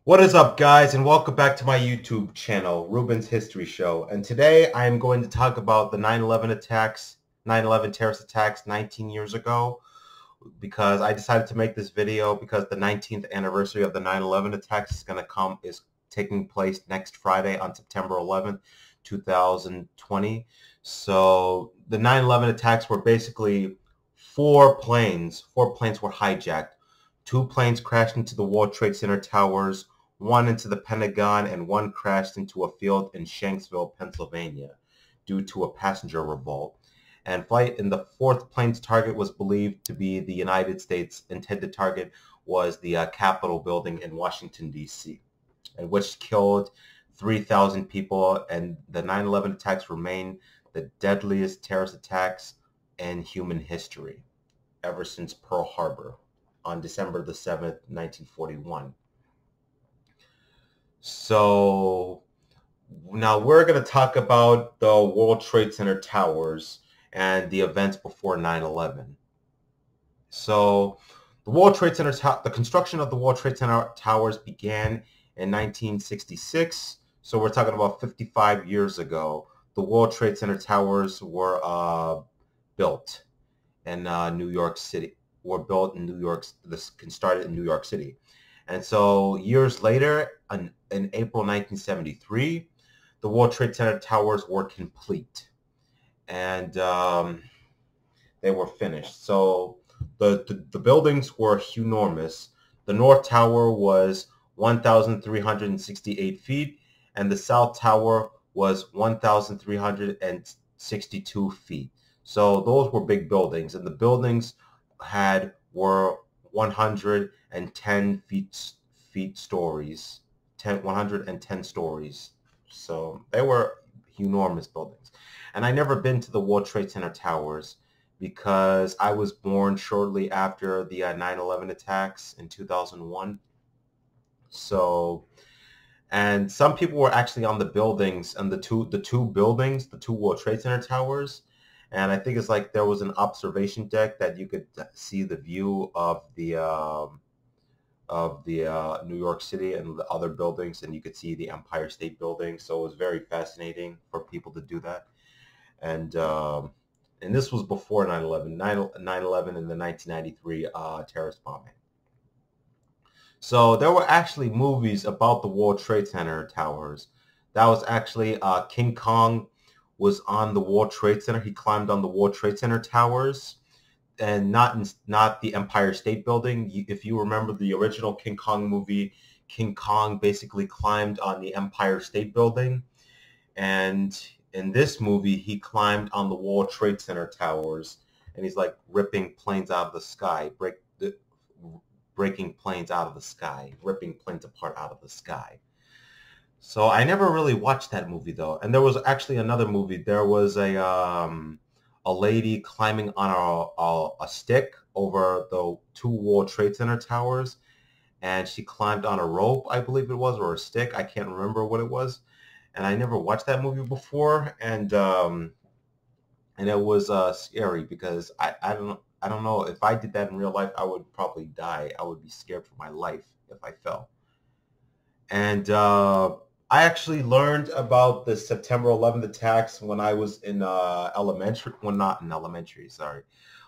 What is up, guys, and welcome back to my YouTube channel, Ruben's History Show. And today I am going to talk about the 9/11 attacks, 9/11 terrorist attacks 19 years ago, because I decided to make this video because the 19th anniversary of the 9/11 attacks is taking place next Friday on September 11th, 2020. So the 9/11 attacks were basically four planes were hijacked. Two planes crashed into the World Trade Center towers, one into the Pentagon, and one crashed into a field in Shanksville, Pennsylvania, due to a passenger revolt. And flight in the fourth plane's target was believed to be the United States. Intended target was the Capitol Building in Washington, D.C., and which killed 3,000 people. And the 9/11 attacks remain the deadliest terrorist attacks in human history ever since Pearl Harbor on December the 7th, 1941. So now we're going to talk about the World Trade Center towers and the events before 9/11. So the construction of the World Trade Center towers began in 1966. So we're talking about 55 years ago. The World Trade Center towers were built in New York City. Were built in New York. This started in New York City, and so years later, in April 1973, the World Trade Center towers were complete, and they were finished. So the buildings were enormous. The North Tower was 1,368 feet, and the South Tower was 1,362 feet. So those were big buildings, and the buildings were 110 stories, 110 stories. So they were enormous buildings. And I never been to the World Trade Center towers because I was born shortly after the 9/11 attacks in 2001. So, and some people were actually on the buildings, and the two World Trade Center towers. And I think it's like there was an observation deck that you could see the view of the New York City and the other buildings, and you could see the Empire State Building. So it was very fascinating for people to do that. And this was before 9/11, 9/11 and the 1993 terrorist bombing. So there were actually movies about the World Trade Center towers. That was actually King Kong was on the World Trade Center. He climbed on the World Trade Center towers, and not the Empire State Building. If you remember the original King Kong movie, King Kong basically climbed on the Empire State Building, and in this movie, he climbed on the World Trade Center towers, and he's like ripping planes out of the sky, breaking planes out of the sky, ripping planes apart out of the sky. So I never really watched that movie though. And there was actually another movie. There was a lady climbing on a stick over the two World Trade Center towers, and she climbed on a rope, I believe it was, or a stick. I can't remember what it was. And I never watched that movie before, and it was scary because I don't know, if I did that in real life, I would probably die. I would be scared for my life if I fell. And I actually learned about the September 11th attacks when I was in elementary. Well, not in elementary, sorry.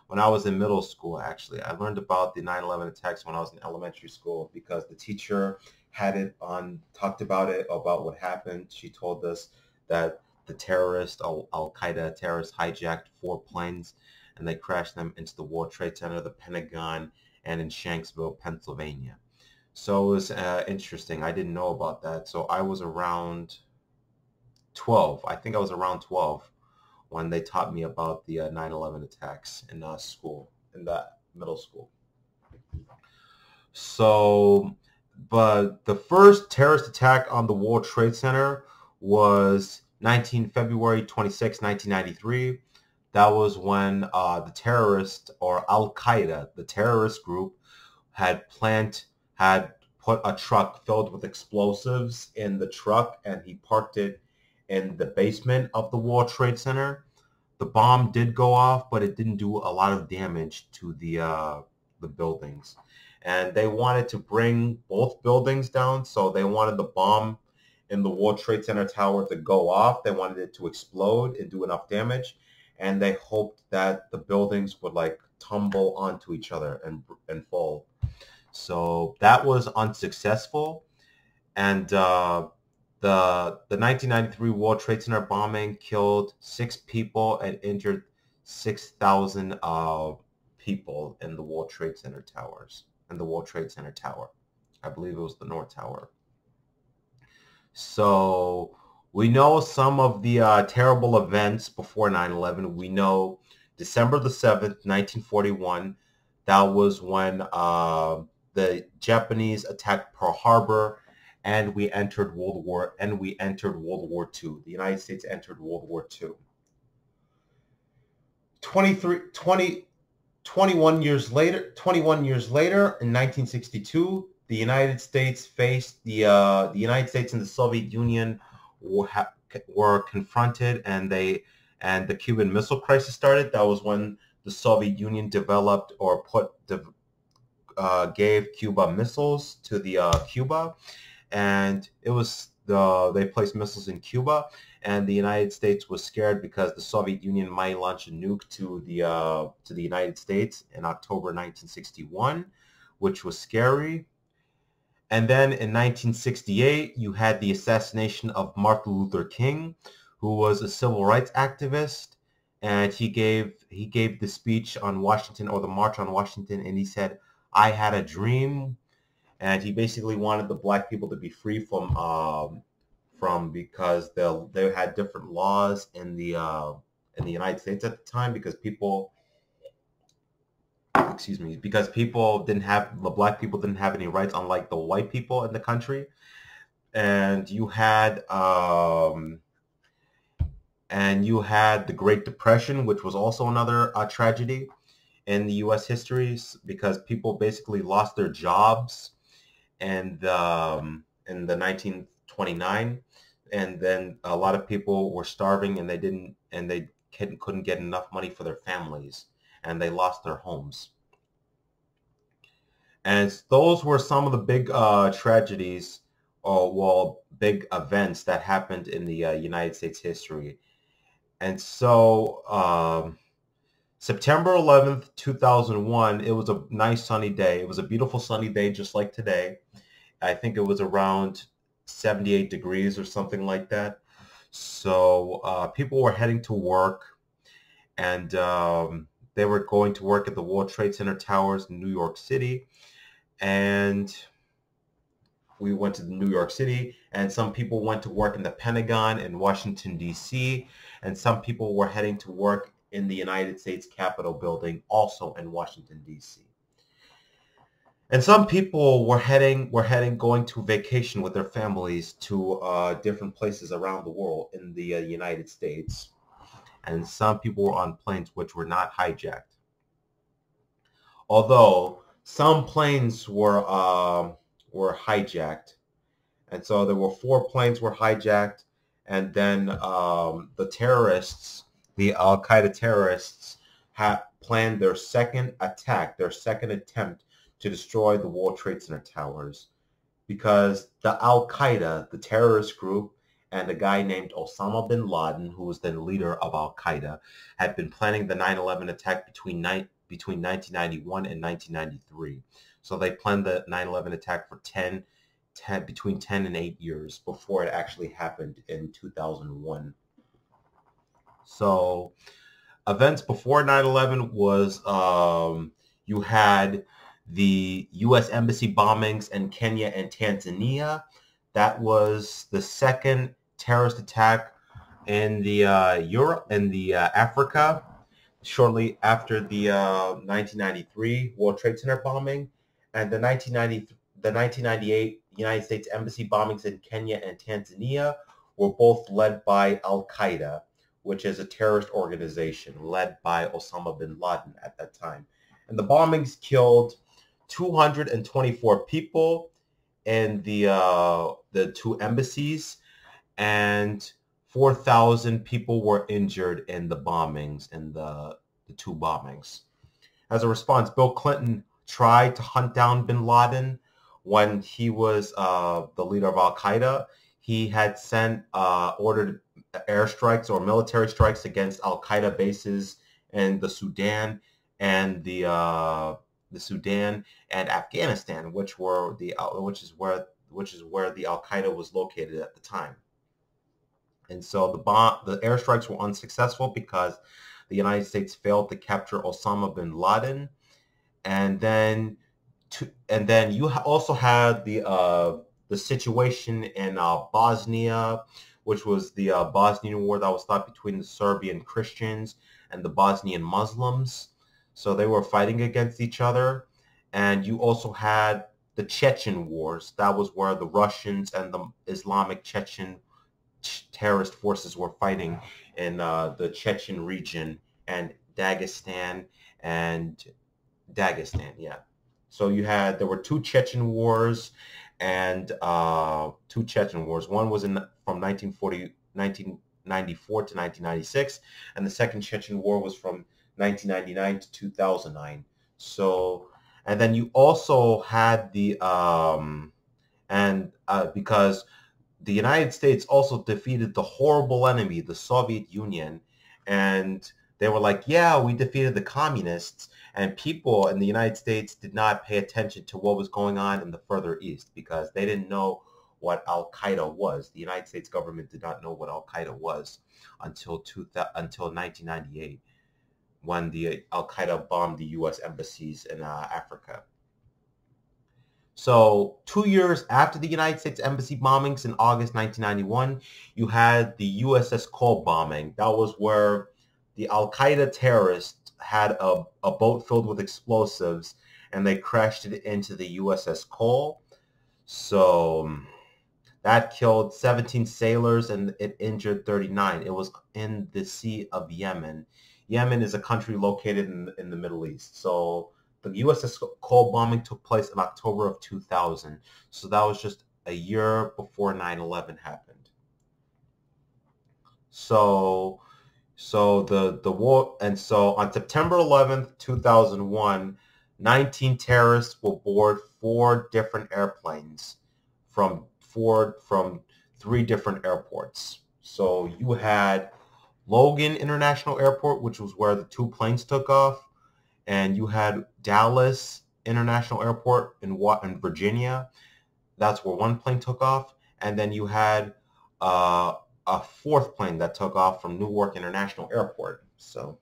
When I was in middle school, actually. I learned about the 9/11 attacks when I was in elementary school because the teacher had it on, talked about it, about what happened. She told us that the terrorists, al-Qaeda terrorists, hijacked four planes, and they crashed them into the World Trade Center, the Pentagon, and in Shanksville, Pennsylvania. So it was interesting. I didn't know about that. So I was around 12. I think I was around 12 when they taught me about the 9/11 attacks in school, in the middle school. So, but the first terrorist attack on the World Trade Center was February 26, 1993. That was when the terrorist, or al-Qaeda, the terrorist group, had put a truck filled with explosives in the truck, and he parked it in the basement of the World Trade Center. The bomb did go off, but it didn't do a lot of damage to the buildings. and they wanted to bring both buildings down. So they wanted the bomb in the World Trade Center tower to go off. They wanted it to explode and do enough damage, and they hoped that the buildings would like tumble onto each other and fall. So that was unsuccessful, and the 1993 World Trade Center bombing killed 6 people and injured 6,000 people in the World Trade Center towers, in the World Trade Center tower. I believe it was the North Tower. So we know some of the terrible events before 9/11. We know December the 7th, 1941, that was when the Japanese attacked Pearl Harbor, and we entered World War II. The United States entered World War II. 21 years later, in 1962, the United States faced the United States and the Soviet Union were confronted, and the Cuban Missile Crisis started. That was when the Soviet Union developed or gave Cuba missiles to Cuba, and it was they placed missiles in Cuba, and the United States was scared because the Soviet Union might launch a nuke to the United States in October 1961, which was scary. And then in 1968, you had the assassination of Martin Luther King, who was a civil rights activist, and he gave the speech on Washington, or the March on Washington, and he said, "I had a dream," and he basically wanted the black people to be free from because they had different laws in the United States at the time, because the black people didn't have any rights, unlike the white people in the country. And you had the Great Depression, which was also another tragedy in the U.S. history, because people basically lost their jobs in the 1929, and then a lot of people were starving, and they couldn't get enough money for their families, and they lost their homes. And those were some of the big tragedies, or big events that happened in the United States history. And so September 11th, 2001, it was a nice sunny day. It was a beautiful sunny day, just like today. I think it was around 78 degrees or something like that. So people were heading to work, and they were going to work at the World Trade Center towers in New York City. And we went to New York City, and some people went to work in the Pentagon in Washington, D.C., and some people were heading to work in the United States Capitol Building, also in Washington, D.C. And some people were going to vacation with their families to different places around the world in the United States. And some people were on planes which were not hijacked. Although some planes were hijacked. And so there were 4 planes were hijacked. And then the terrorists, the al-Qaeda terrorists, had planned their second attempt to destroy the World Trade Center towers, because the al-Qaeda, the terrorist group, and a guy named Osama bin Laden, who was then leader of al-Qaeda, had been planning the 9/11 attack between 1991 and 1993. So they planned the 9/11 attack for between 10 and 8 years before it actually happened in 2001. So events before 9/11 was you had the U.S. Embassy bombings in Kenya and Tanzania. That was the second terrorist attack in the Africa, shortly after the 1993 World Trade Center bombing, and the 1998 United States Embassy bombings in Kenya and Tanzania were both led by al-Qaeda, which is a terrorist organization led by Osama bin Laden at that time. And the bombings killed 224 people in the 2 embassies, and 4,000 people were injured in the bombings, in the 2 bombings. As a response, Bill Clinton tried to hunt down bin Laden when he was the leader of al-Qaeda. He had sent ordered airstrikes or military strikes against al-Qaeda bases in the Sudan and the Sudan and Afghanistan, which is where the al-Qaeda was located at the time. And so the airstrikes were unsuccessful because the United States failed to capture Osama bin Laden, and then you also had the situation in Bosnia, which was the Bosnian War that was fought between the Serbian Christians and the Bosnian Muslims. So they were fighting against each other. And you also had the Chechen Wars. That was where the Russians and the Islamic Chechen terrorist forces were fighting in the Chechen region and Dagestan, yeah. So there were two Chechen wars and two Chechen wars. One was from 1994 to 1996, and the second Chechen war was from 1999 to 2009. So, and then you also had because the United States also defeated the horrible enemy, the Soviet Union, and they were like, yeah, we defeated the communists, and people in the United States did not pay attention to what was going on in the further east because they didn't know what al-Qaeda was. The United States government did not know what al-Qaeda was until 1998, when the al-Qaeda bombed the U.S. embassies in Africa. So 2 years after the United States embassy bombings in August 1991, you had the USS Cole bombing. That was where the al-Qaeda terrorists had a boat filled with explosives, and they crashed it into the USS Cole. So that killed 17 sailors and it injured 39. It was in the Sea of Yemen. Yemen is a country located in the Middle East. So the USS Cole bombing took place in October of 2000. So that was just a year before 9/11 happened. So the war, and so on September 11th, 2001, 19 terrorists will board 4 different airplanes from 3 different airports. So you had Logan International Airport, which was where the 2 planes took off, and you had Dallas International Airport in Virginia. That's where 1 plane took off, and then you had a 4th plane that took off from Newark International Airport. So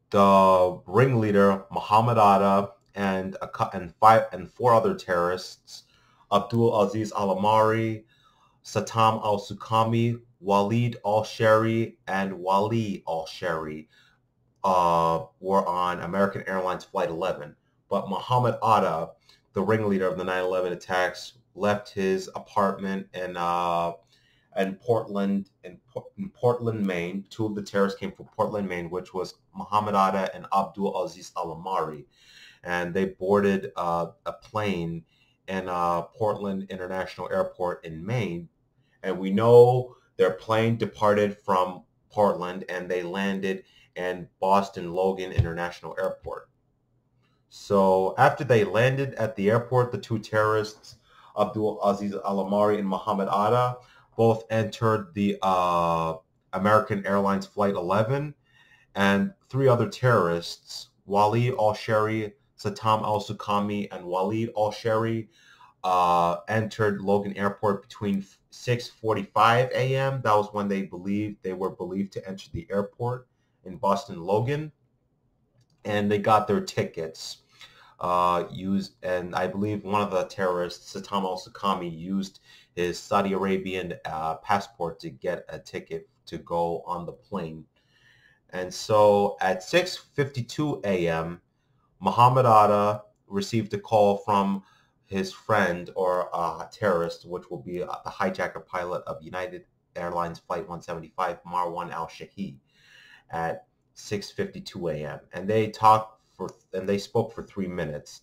the ringleader, Mohamed Atta, and 4 other terrorists, Abdulaziz al-Omari, Satam al-Squami, Walid al-Shehri, and Wali al-Shehri, were on American Airlines Flight 11. But Mohamed Atta, the ringleader of the 9/11 attacks, left his apartment in Portland, Maine. 2 of the terrorists came from Portland, Maine, which was Mohamed Atta and Abdulaziz al-Omari, and they boarded a plane in Portland International Airport in Maine, and we know their plane departed from Portland and they landed in Boston Logan International Airport. So after they landed at the airport, the 2 terrorists, Abdulaziz al-Omari and Mohamed Atta, both entered the American Airlines Flight 11, and 3 other terrorists, Wali al-Shehri, Satam al-Squami, and Walid al-Shehri, entered Logan Airport between 6:45 a.m. That was when they were believed to enter the airport in Boston Logan, and they got their tickets and I believe one of the terrorists, Satam al-Squami, used his Saudi Arabian passport to get a ticket to go on the plane. And so at 6:52 a.m., Mohamed Atta received a call from his friend or terrorist, which will be the hijacker pilot of United Airlines Flight 175, Marwan Al-Shehhi, at 6:52 a.m. And they spoke for 3 minutes,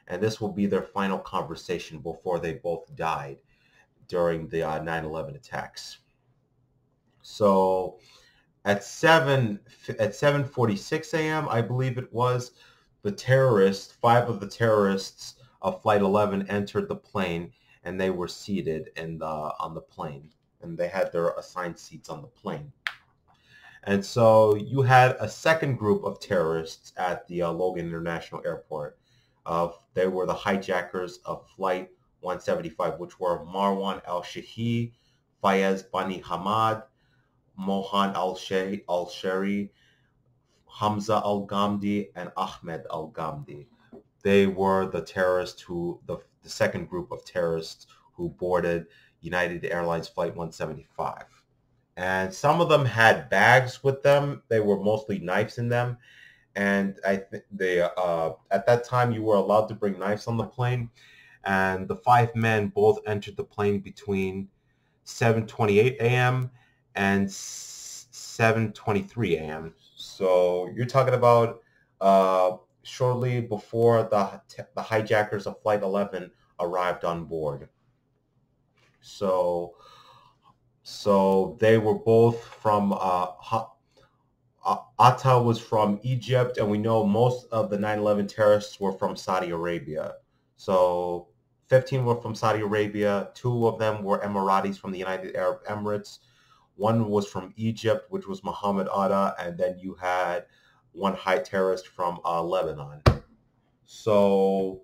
and this will be their final conversation before they both died during the 9/11 attacks. So, at 7:46 a.m., I believe it was, five of the terrorists of Flight 11 entered the plane, and they were seated on the plane, and they had their assigned seats on the plane. And so you had a second group of terrorists at the Logan International Airport. They were the hijackers of Flight 175, which were Marwan Al-Shehhi, Fayez Banihammad, Mohamed Al-Shehhi, Hamza al-Ghamdi, and Ahmed al-Ghamdi. They were the terrorists the second group of terrorists who boarded United Airlines Flight 175. And some of them had bags with them. They were mostly knives in them. And I think at that time you were allowed to bring knives on the plane. And the five men both entered the plane between 7:28 a.m. and 7:23 a.m. So you're talking about shortly before the hijackers of Flight 11 arrived on board. So they were both from Atta was from Egypt, and we know most of the 9/11 terrorists were from Saudi Arabia. So 15 were from Saudi Arabia, 2 of them were Emiratis from the United Arab Emirates, 1 was from Egypt, which was Mohamed Atta, and then you had 1 high terrorist from Lebanon. So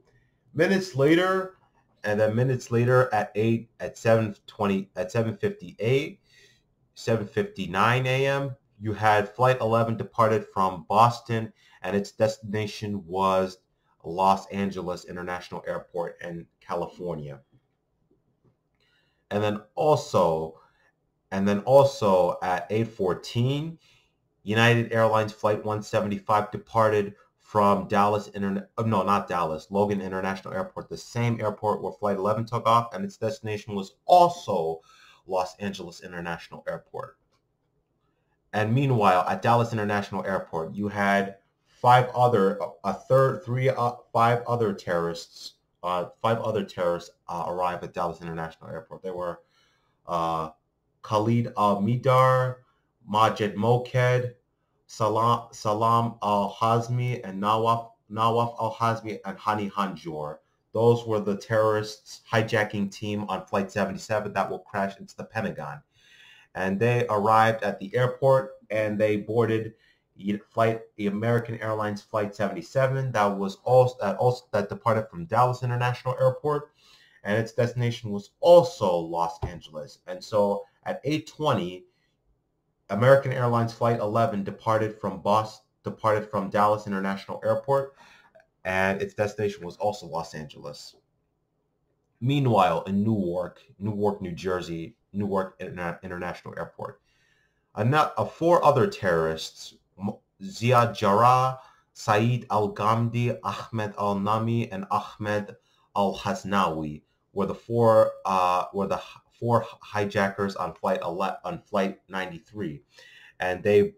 minutes later at 7:59 a.m., you had Flight 11 departed from Boston, and its destination was Los Angeles International Airport in California. And then also at 8:14, United Airlines Flight 175 departed from Logan International Airport, the same airport where Flight 11 took off, and its destination was also Los Angeles International Airport. And meanwhile, at Dallas International Airport, you had 5 other terrorists arrive at Dallas International Airport. They were Khalid al-Mihdar, Majed Moqed, Salam al-Hazmi, and Nawaf al-Hazmi, and Hani Hanjour. Those were the terrorists hijacking team on Flight 77 that will crash into the Pentagon. And they arrived at the airport, and they boarded the American Airlines Flight 77 that departed from Dallas International Airport, and its destination was also Los Angeles. And so at 8:20, American Airlines Flight 11 departed from Dallas International Airport, and its destination was also Los Angeles. Meanwhile, in Newark, New Jersey, Newark International Airport, 4 other terrorists, Ziad Jarrah, Saeed al-Ghamdi, Ahmed al-Nami, and Ahmed al-Haznawi were the four hijackers on Flight 93, and they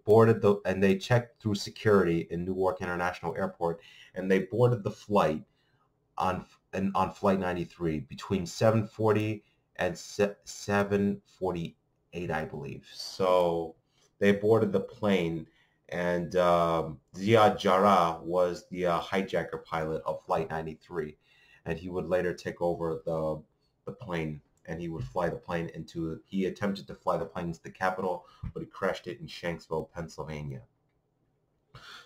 checked through security in Newark International Airport, and they boarded the flight on Flight 93 between 7:40 and 7:48, I believe. So they boarded the plane, and Ziad Jarrah was the hijacker pilot of Flight 93, and he would later take over the plane, and he attempted to fly the plane into the Capitol, but he crashed it in Shanksville, Pennsylvania.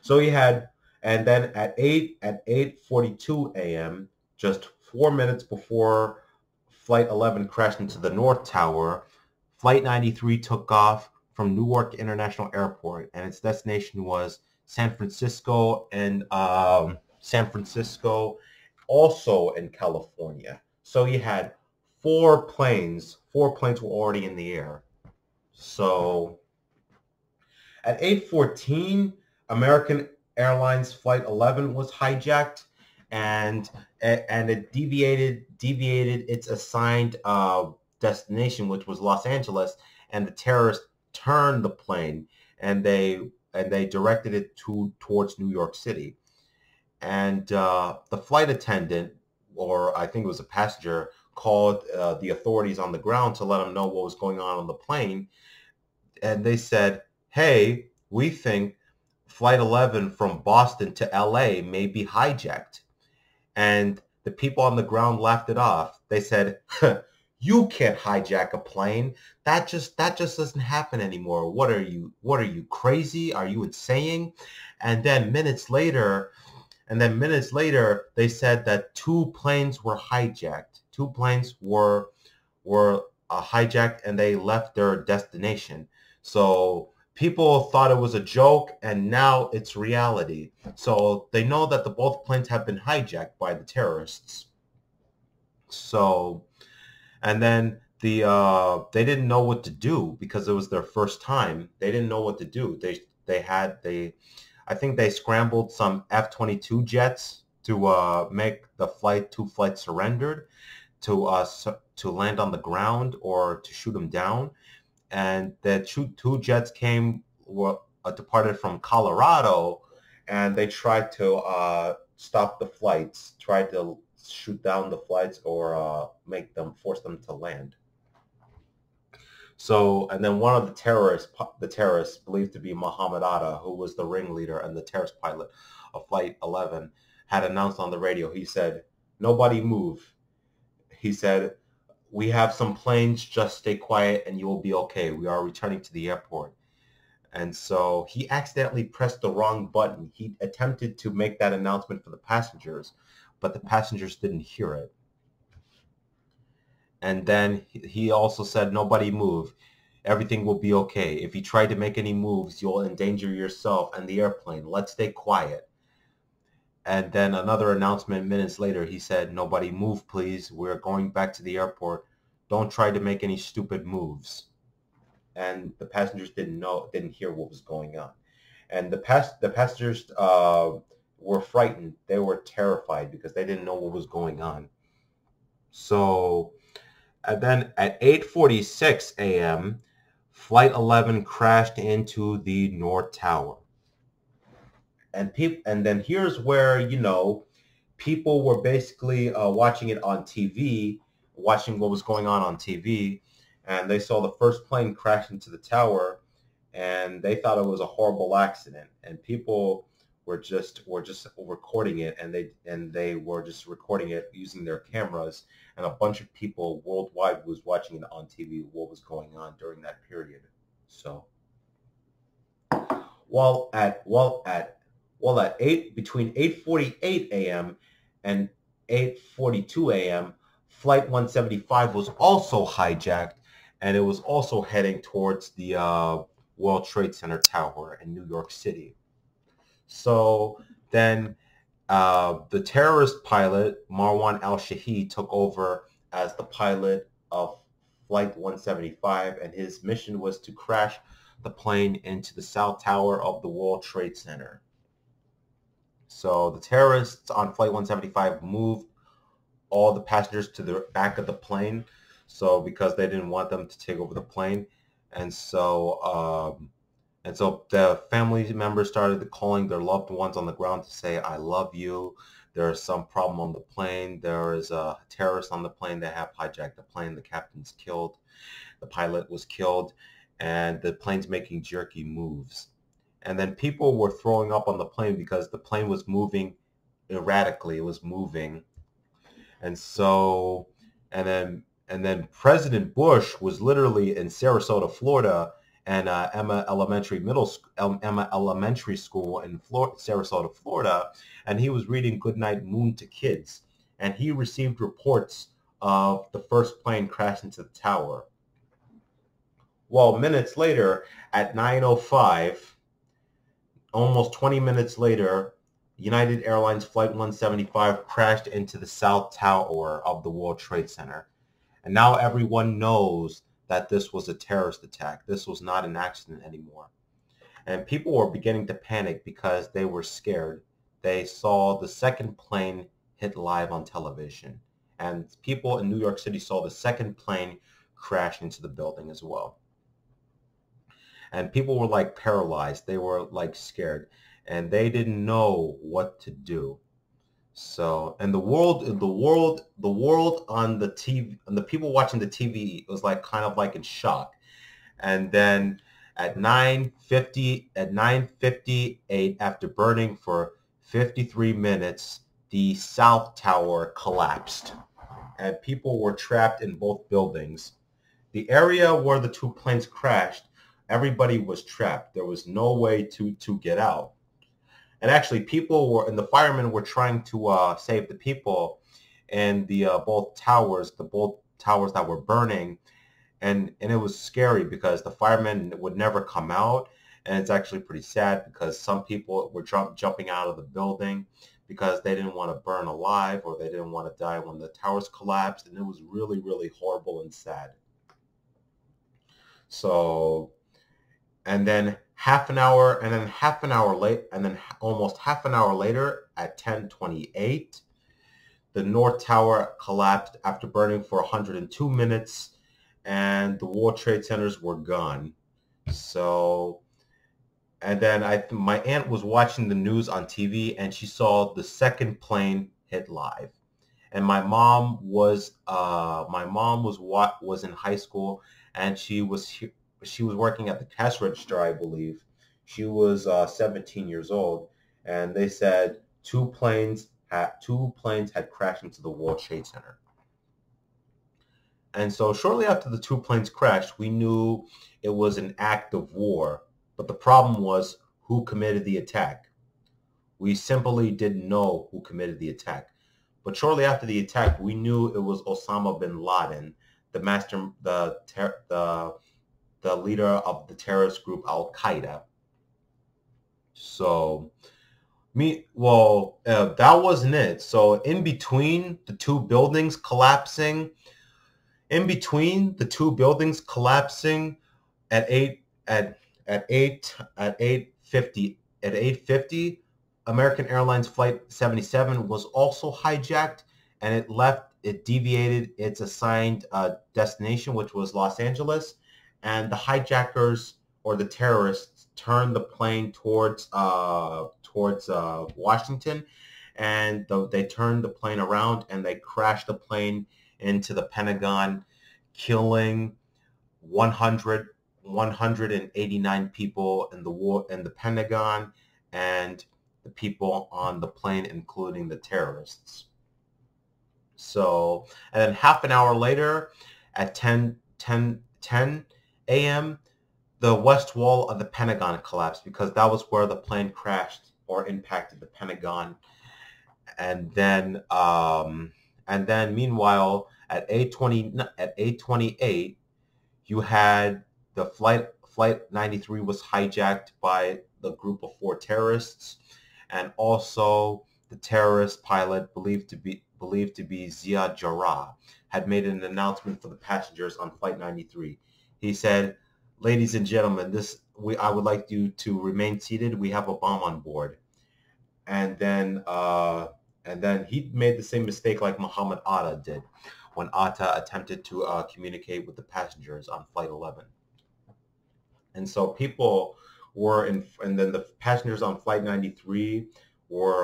So and then at 8:42 a.m., just 4 minutes before Flight 11 crashed into the North Tower, Flight 93 took off from Newark International Airport, and its destination was San Francisco, also in California. So you had 4 planes. 4 planes were already in the air. So at 8:14, American Airlines Flight 11 was hijacked, and it deviated its assigned destination, which was Los Angeles, and the terrorists turned the plane, and they directed it towards New York City. And the flight attendant, or I think it was a passenger, called the authorities on the ground to let them know what was going on the plane, and they said, hey, we think Flight 11 from Boston to LA may be hijacked. And the people on the ground laughed it off. They said, you can't hijack a plane. That just doesn't happen anymore. What are you crazy? Are you insane? And then minutes later, they said that two planes were hijacked. Two planes were hijacked, and they left their destination. So people thought it was a joke, and now it's reality. So they know that both planes have been hijacked by the terrorists. So, and then they didn't know what to do because it was their first time. They didn't know what to do. I think they scrambled some F-22 jets to make the two flights surrendered to land on the ground or to shoot them down. And the two jets departed from Colorado, and they tried to stop the flights, tried to shoot down the flights or force them to land. So, and then one of the terrorists believed to be Mohamed Atta, who was the ringleader and the terrorist pilot of Flight 11, had announced on the radio, he said, "Nobody move." He said, "We have some planes, just stay quiet and you will be okay. We are returning to the airport." And so he accidentally pressed the wrong button. He attempted to make that announcement for the passengers, but the passengers didn't hear it. And then he also said, "Nobody move. Everything will be okay. If you try to make any moves, you'll endanger yourself and the airplane. Let's stay quiet." And then another announcement minutes later, he said, "Nobody move, please. We're going back to the airport. Don't try to make any stupid moves." And the passengers didn't hear what was going on. And the passengers were frightened. They were terrified because they didn't know what was going on. So, and then at 8:46 a.m., Flight 11 crashed into the North Tower. And then here's where, people were basically watching it on TV, watching what was going on TV, and they saw the first plane crash into the tower, and they thought it was a horrible accident. And people were just recording it, and they were just recording it using their cameras, and a bunch of people worldwide was watching it on TV, what was going on during that period. So, between 8:48 a.m. and 8:42 a.m., Flight 175 was also hijacked, and it was also heading towards the World Trade Center Tower in New York City. So then the terrorist pilot, Marwan Al-Shehhi, took over as the pilot of Flight 175, and his mission was to crash the plane into the South Tower of the World Trade Center. So the terrorists on Flight 175 moved all the passengers to the back of the plane, so because they didn't want them to take over the plane. And so the family members started calling their loved ones on the ground to say, "I love you. There is some problem on the plane. There is a terrorist on the plane. They have hijacked the plane. The captain's killed. The pilot was killed. And the plane's making jerky moves." And then people were throwing up on the plane because the plane was moving erratically. It was moving. And so, and then President Bush was literally in Sarasota, Florida, and Emma Elementary School in Sarasota, Florida, and he was reading Goodnight Moon to kids, and he received reports of the first plane crash into the tower. Well, minutes later, at 9:05, almost 20 minutes later, United Airlines Flight 175 crashed into the South Tower of the World Trade Center. And now everyone knows that this was a terrorist attack. This was not an accident anymore. And people were beginning to panic because they were scared. They saw the second plane hit live on television. And people in New York City saw the second plane crash into the building as well. And people were like paralyzed. They were like scared. And they didn't know what to do. So, and the world on the TV, and the people watching the TV was like kind of like in shock. And then At 9:58, after burning for 53 minutes, the South Tower collapsed, and people were trapped in both buildings. The area where the two planes crashed, everybody was trapped. There was no way to get out. And actually, the firemen were trying to save the people in the both towers that were burning. And it was scary because the firemen would never come out. And it's actually pretty sad because some people were jumping out of the building because they didn't want to burn alive or they didn't want to die when the towers collapsed. And it was really, really horrible and sad. So, and then almost half an hour later at 10:28, the North Tower collapsed after burning for 102 minutes. And the World Trade Centers were gone. So, and then my aunt was watching the news on TV, and she saw the second plane hit live. And my mom was in high school, and she was working at the cash register, I believe. She was 17 years old, and they said two planes had crashed into the World Trade Center. And so shortly after the two planes crashed, we knew it was an act of war. But the problem was who committed the attack. We simply didn't know who committed the attack. But shortly after the attack, we knew it was Osama bin Laden, the leader of the terrorist group al-Qaeda. So, that wasn't it. So in between the two buildings collapsing, at 8:50, American Airlines Flight 77 was also hijacked, and it deviated its assigned destination, which was Los Angeles, and the hijackers or the terrorists turned the plane towards Washington, and they turned the plane around and they crashed the plane into the Pentagon, killing 189 people in the Pentagon and the people on the plane, including the terrorists. So, and then half an hour later, at 10 a.m., the west wall of the Pentagon collapsed because that was where the plane crashed or impacted the Pentagon. And then meanwhile, at 8:28, you had the flight 93 was hijacked by the group of 4 terrorists, and also the terrorist pilot believed to be Ziad Jarrah had made an announcement for the passengers on flight 93. He said, "Ladies and gentlemen, I would like you to remain seated. We have a bomb on board." And then he made the same mistake like Mohamed Atta did when Atta attempted to communicate with the passengers on flight 11. And so people were and then the passengers on flight 93 were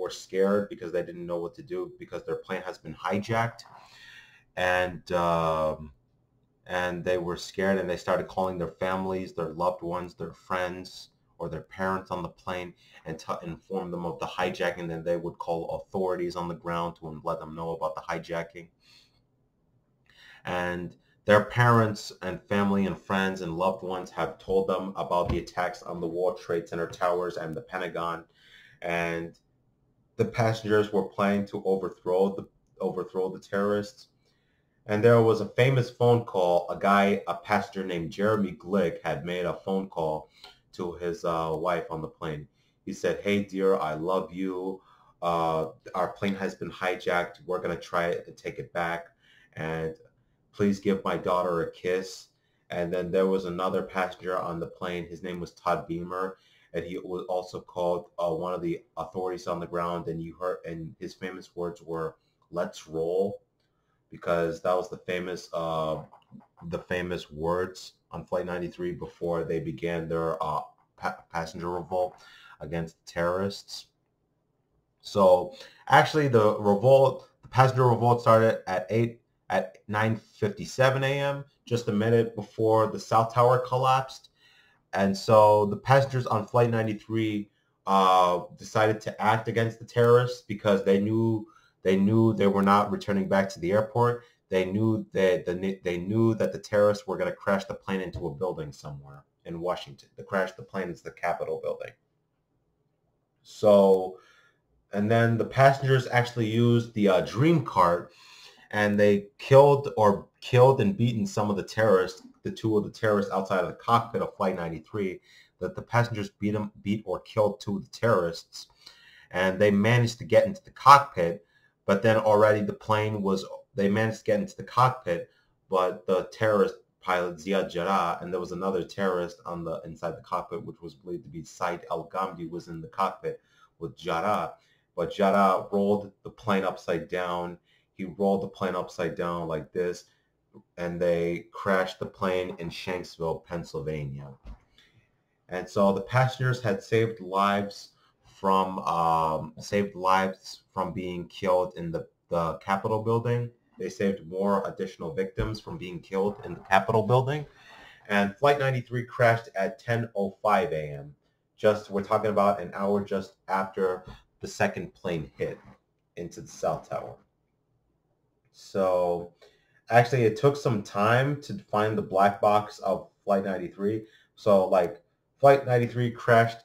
scared because they didn't know what to do because their plane has been hijacked, and they were scared, and they started calling their families, their loved ones, their friends, or their parents on the plane and to inform them of the hijacking. Then they would call authorities on the ground to let them know about the hijacking. And their parents and family and friends and loved ones have told them about the attacks on the World Trade Center towers and the Pentagon. And the passengers were planning to overthrow the terrorists. And there was a famous phone call. A passenger named Jeremy Glick had made a phone call to his wife on the plane. He said, "Hey dear, I love you. Our plane has been hijacked. We're going to try to take it back. And please give my daughter a kiss." And then there was another passenger on the plane. His name was Todd Beamer. And he was also called one of the authorities on the ground. And his famous words were, "Let's roll," because that was the famous words on Flight 93 before they began their passenger revolt against terrorists. So actually, the passenger revolt started at 9:57 a.m. just a minute before the South Tower collapsed. And so the passengers on Flight 93 decided to act against the terrorists because they knew they were not returning back to the airport. They knew that the terrorists were going to crash the plane into a building somewhere in Washington. To crash the plane into the Capitol building. So, and then the passengers actually used the dream cart, and they killed and beaten some of the terrorists, the two of the terrorists outside of the cockpit of Flight 93. That the passengers beat or killed two of the terrorists, and they managed to get into the cockpit. But then already they managed to get into the cockpit, but the terrorist pilot Ziad Jarrah, and there was another terrorist inside the cockpit, which was believed to be Said al-Ghamdi, was in the cockpit with Jarrah. But Jarrah rolled the plane upside down. He rolled the plane upside down like this, and they crashed the plane in Shanksville, Pennsylvania. And so the passengers had saved lives from being killed in the Capitol building. They saved more additional victims from being killed in the Capitol building. And Flight 93 crashed at 10:05 a.m. We're talking about an hour just after the second plane hit into the South Tower. So actually it took some time to find the black box of Flight 93. So like Flight 93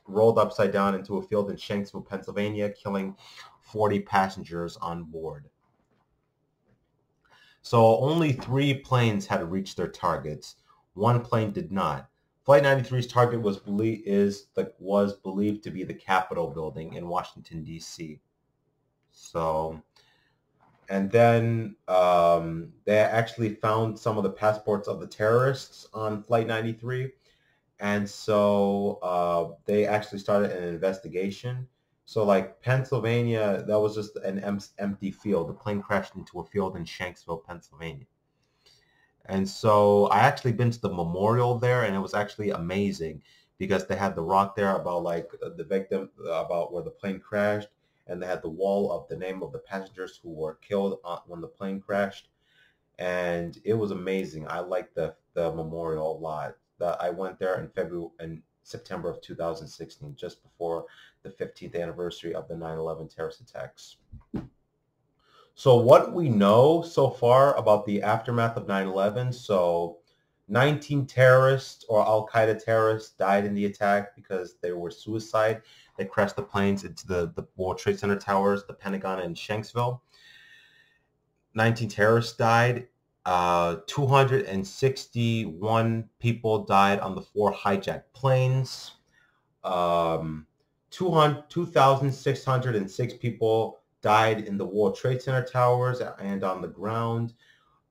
rolled upside down into a field in Shanksville, Pennsylvania, killing 40 passengers on board. So only 3 planes had reached their targets. 1 plane did not. Flight 93's target was believed to be the Capitol Building in Washington, D.C. So, and then they actually found some of the passports of the terrorists on Flight 93. And so they actually started an investigation. So like Pennsylvania, that was just an empty field. The plane crashed into a field in Shanksville, Pennsylvania. And so I actually been to the memorial there, and it was actually amazing because they had the rock there about like the victim, about where the plane crashed, and they had the wall of the name of the passengers who were killed when the plane crashed. And it was amazing. I liked the memorial a lot. I went there in September of 2016, just before the 15th anniversary of the 9/11 terrorist attacks. So what we know so far about the aftermath of 9/11, so 19 terrorists or al-Qaeda terrorists died in the attack because they were suicide. They crashed the planes into the World Trade Center towers, the Pentagon, and Shanksville. 19 terrorists died. 261 people died on the 4 hijacked planes. 2,606 people died in the World Trade Center towers and on the ground.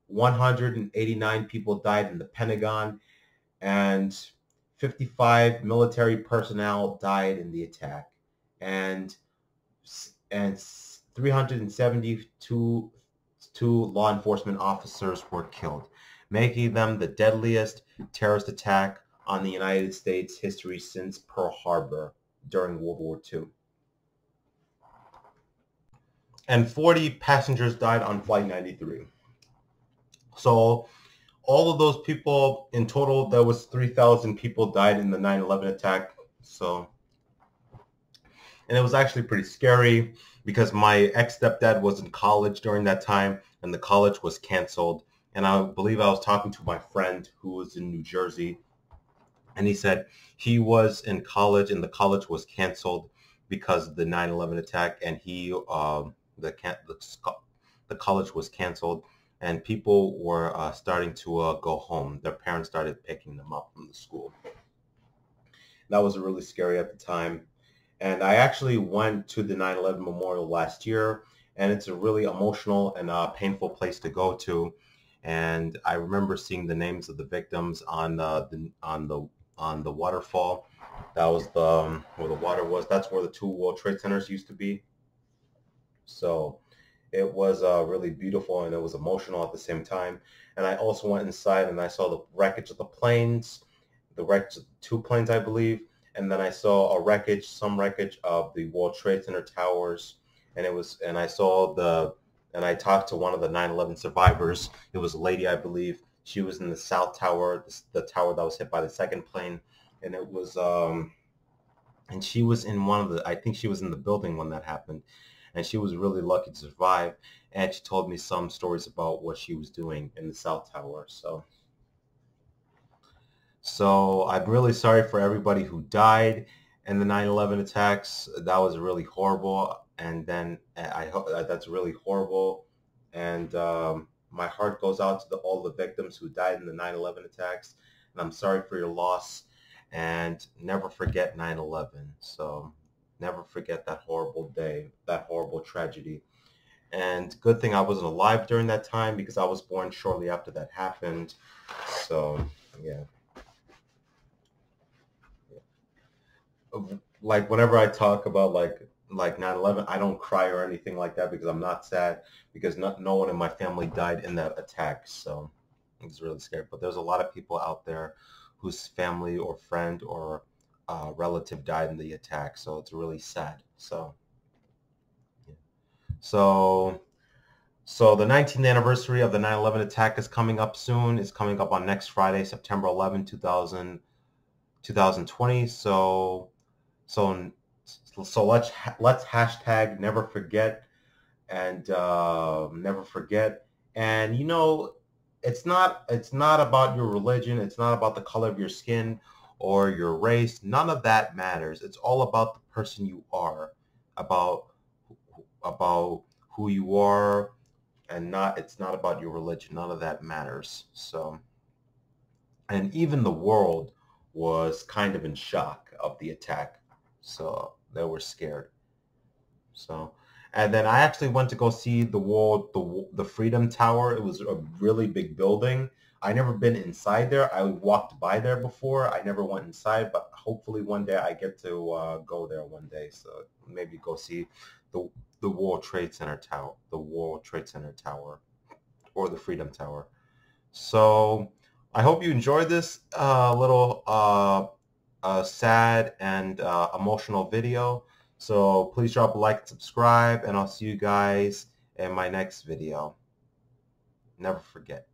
189 people died in the Pentagon, and 55 military personnel died in the attack, and 372 law enforcement officers were killed, making them the deadliest terrorist attack on the United States history since Pearl Harbor during World War II. And 40 passengers died on Flight 93. So all of those people, in total, there was 3,000 people died in the 9/11 attack. So, and it was actually pretty scary because my ex-stepdad was in college during that time, and the college was canceled. And I believe I was talking to my friend who was in New Jersey, and he said he was in college and the college was canceled because of the 9/11 attack, and the college was canceled, and people were starting to go home. Their parents started picking them up from the school. That was really scary at the time. And I actually went to the 9/11 memorial last year, and it's a really emotional and painful place to go to. And I remember seeing the names of the victims on the waterfall. That was where the water was. That's where the 2 World Trade Centers used to be. So it was really beautiful, and it was emotional at the same time. And I also went inside and I saw the wreckage of the planes, the wreckage of 2 planes, I believe. And then I saw some wreckage of the World Trade Center towers. And I talked to one of the 9/11 survivors. It was a lady, I believe. She was in the South Tower, the tower that was hit by the second plane, and it was and she was in one of the, I think she was in the building when that happened, and she was really lucky to survive. And she told me some stories about what she was doing in the South Tower. So I'm really sorry for everybody who died in the 9/11 attacks. That was really horrible. And then I hope that's really horrible. And my heart goes out to all the victims who died in the 9/11 attacks. And I'm sorry for your loss. And never forget 9/11. So never forget that horrible day, that horrible tragedy. And good thing I wasn't alive during that time, because I was born shortly after that happened. So yeah. Like whenever I talk about like 9/11, I don't cry or anything like that, because I'm not sad, because no one in my family died in that attack. So it's really scary. But there's a lot of people out there whose family or friend or relative died in the attack. So it's really sad. So yeah. So the 19th anniversary of the 9/11 attack is coming up soon. It's coming up on next Friday, September 11, 2020. So let's hashtag never forget, and never forget. And it's not about your religion. It's not about the color of your skin or your race. None of that matters. It's all about the person you are, about who you are, and it's not about your religion. None of that matters. So, and even the world was kind of in shock of the attack. So they were scared. So, and then I actually went to go see the Freedom Tower. It was a really big building. I never been inside there. I walked by there before. I never went inside, but hopefully one day I get to go there one day. So maybe go see the World Trade Center Tower, or the Freedom Tower. So I hope you enjoyed this little sad and emotional video. So please drop a like and subscribe, and I'll see you guys in my next video. Never forget.